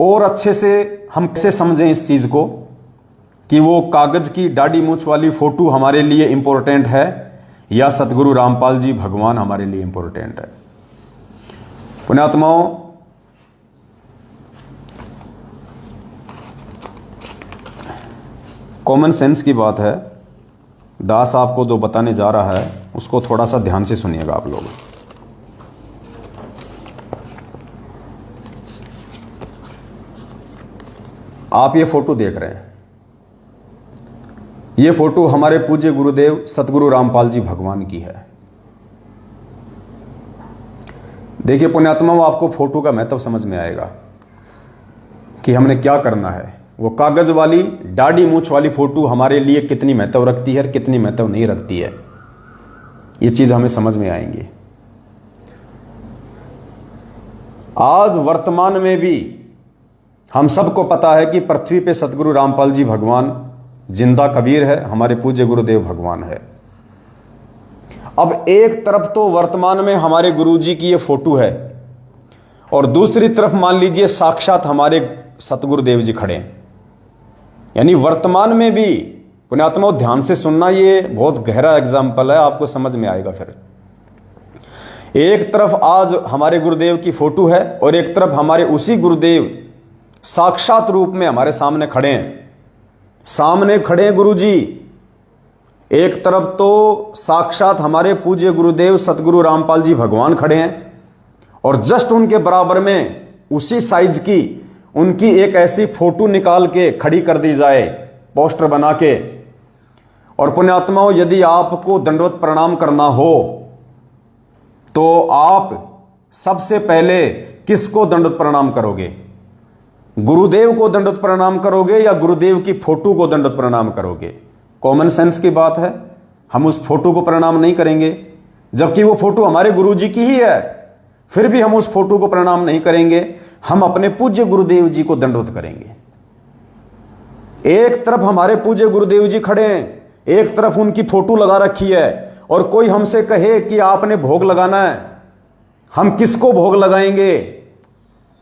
और अच्छे से हम कैसे समझें इस चीज़ को कि वो कागज़ की दाढ़ी मूंछ वाली फ़ोटो हमारे लिए इम्पोर्टेंट है या सतगुरु रामपाल जी भगवान हमारे लिए इम्पोर्टेंट है। पुण्यात्माओं, कॉमन सेंस की बात है। दास आपको जो बताने जा रहा है उसको थोड़ा सा ध्यान से सुनिएगा आप लोग। आप ये फोटो देख रहे हैं, ये फोटो हमारे पूज्य गुरुदेव सतगुरु रामपाल जी भगवान की है। देखिए पुण्यात्माओं, आपको फोटो का महत्व समझ में आएगा कि हमने क्या करना है। वो कागज वाली दाढ़ी मूंछ वाली फोटो हमारे लिए कितनी महत्व रखती है और कितनी महत्व नहीं रखती है, ये चीज हमें समझ में आएंगी। आज वर्तमान में भी हम सबको पता है कि पृथ्वी पे सतगुरु रामपाल जी भगवान जिंदा कबीर है, हमारे पूज्य गुरुदेव भगवान है। अब एक तरफ तो वर्तमान में हमारे गुरुजी की ये फोटो है और दूसरी तरफ मान लीजिए साक्षात हमारे सतगुरुदेव जी खड़े हैं। यानी वर्तमान में भी, पुण्यात्माओं ध्यान से सुनना, ये बहुत गहरा एग्जाम्पल है, आपको समझ में आएगा। फिर एक तरफ आज हमारे गुरुदेव की फोटो है और एक तरफ हमारे उसी गुरुदेव साक्षात रूप में हमारे सामने खड़े हैं। सामने खड़े हैं गुरुजी, एक तरफ तो साक्षात हमारे पूज्य गुरुदेव सतगुरु रामपाल जी भगवान खड़े हैं और जस्ट उनके बराबर में उसी साइज की उनकी एक ऐसी फोटो निकाल के खड़ी कर दी जाए, पोस्टर बना के। और पुण्यात्माओं, यदि आपको दंडवत प्रणाम करना हो तो आप सबसे पहले किसको दंडवत प्रणाम करोगे? गुरुदेव को दंडवत प्रणाम करोगे या गुरुदेव की फोटो को दंडवत प्रणाम करोगे? कॉमन सेंस की बात है, हम उस फोटो को प्रणाम नहीं करेंगे, जबकि वो फोटो हमारे गुरुजी की ही है, फिर भी हम उस फोटो को प्रणाम नहीं करेंगे, हम अपने पूज्य गुरुदेव जी को दंडवत करेंगे। एक तरफ हमारे पूज्य गुरुदेव जी खड़े हैं, एक तरफ उनकी फोटो लगा रखी है, और कोई हमसे कहे कि आपने भोग लगाना है, हम किसको भोग लगाएंगे?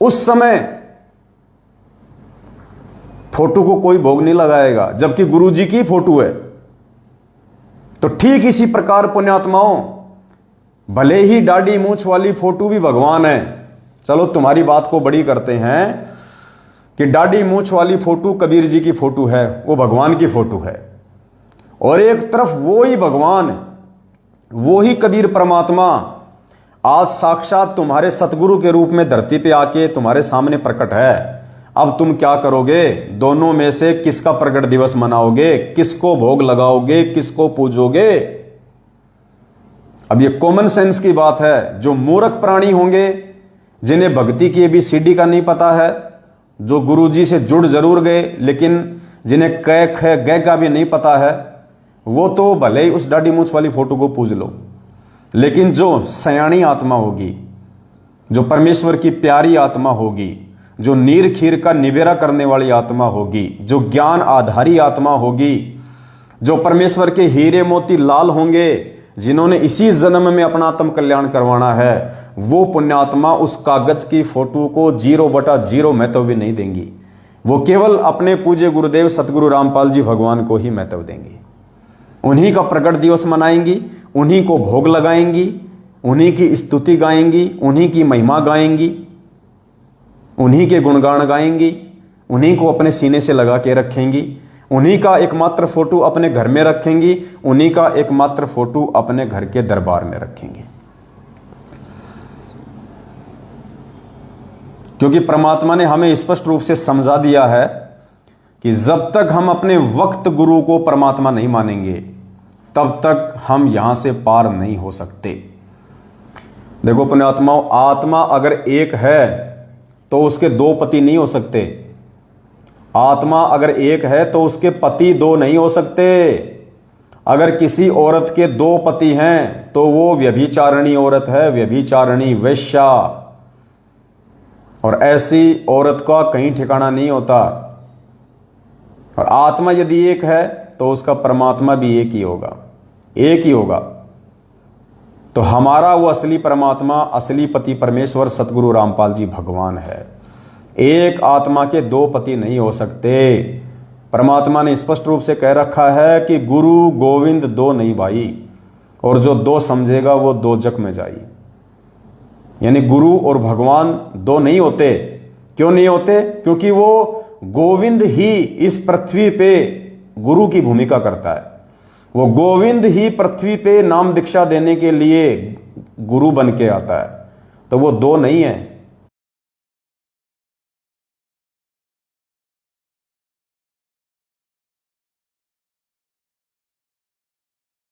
उस समय फोटो को कोई भोग नहीं लगाएगा, जबकि गुरुजी की फोटो है। तो ठीक इसी प्रकार पुण्यात्माओं, भले ही दाढ़ी मूंछ वाली फोटो भी भगवान है, चलो तुम्हारी बात को बड़ी करते हैं कि दाढ़ी मूंछ वाली फोटो कबीर जी की फोटो है, वो भगवान की फोटो है, और एक तरफ वो ही भगवान, वो ही कबीर परमात्मा आज साक्षात तुम्हारे सतगुरु के रूप में धरती पे आके तुम्हारे सामने प्रकट है। अब तुम क्या करोगे? दोनों में से किसका प्रकट दिवस मनाओगे? किसको भोग लगाओगे? किसको पूजोगे? अब ये कॉमन सेंस की बात है। जो मूर्ख प्राणी होंगे, जिन्हें भक्ति की ABCD का नहीं पता है, जो गुरुजी से जुड़ जरूर गए लेकिन जिन्हें क ख ग का भी नहीं पता है, वो तो भले ही उस दाढ़ी मूंछ वाली फोटो को पूज लो, लेकिन जो सयानी आत्मा होगी, जो परमेश्वर की प्यारी आत्मा होगी, जो नीर खीर का निबेरा करने वाली आत्मा होगी, जो ज्ञान आधारी आत्मा होगी, जो परमेश्वर के हीरे मोती लाल होंगे, जिन्होंने इसी जन्म में अपना आत्म कल्याण करवाना है, वो पुण्यात्मा उस कागज की फोटो को 0/0 महत्व भी नहीं देंगी। वो केवल अपने पूज्य गुरुदेव सतगुरु रामपाल जी भगवान को ही महत्व देंगी। उन्हीं का प्रकट दिवस मनाएंगी, उन्हीं को भोग लगाएंगी, उन्हीं की स्तुति गाएंगी, उन्हीं की महिमा गाएंगी, उन्हीं के गुणगान गाएंगी, उन्हीं को अपने सीने से लगा के रखेंगी, उन्हीं का एकमात्र फोटो अपने घर में रखेंगी, उन्हीं का एकमात्र फोटो अपने घर के दरबार में रखेंगी। क्योंकि परमात्मा ने हमें स्पष्ट रूप से समझा दिया है कि जब तक हम अपने वक्त गुरु को परमात्मा नहीं मानेंगे, तब तक हम यहां से पार नहीं हो सकते। देखो पुण्यात्माओं, आत्मा अगर एक है तो उसके 2 पति नहीं हो सकते। आत्मा अगर एक है तो उसके पति 2 नहीं हो सकते। अगर किसी औरत के 2 पति हैं तो वो व्यभिचारिणी औरत है, व्यभिचारिणी वेश्या, और ऐसी औरत का कहीं ठिकाना नहीं होता। और आत्मा यदि एक है तो उसका परमात्मा भी एक ही होगा, एक ही होगा। तो हमारा वो असली परमात्मा, असली पति परमेश्वर सतगुरु रामपाल जी भगवान है। एक आत्मा के दो पति नहीं हो सकते। परमात्मा ने स्पष्ट रूप से कह रखा है कि गुरु गोविंद दो नहीं भाई, और जो दो समझेगा वो दो जग में जाई। यानी गुरु और भगवान दो नहीं होते। क्यों नहीं होते? क्योंकि वो गोविंद ही इस पृथ्वी पे गुरु की भूमिका करता है। वो गोविंद ही पृथ्वी पे नाम दीक्षा देने के लिए गुरु बन के आता है। तो वो दो नहीं है।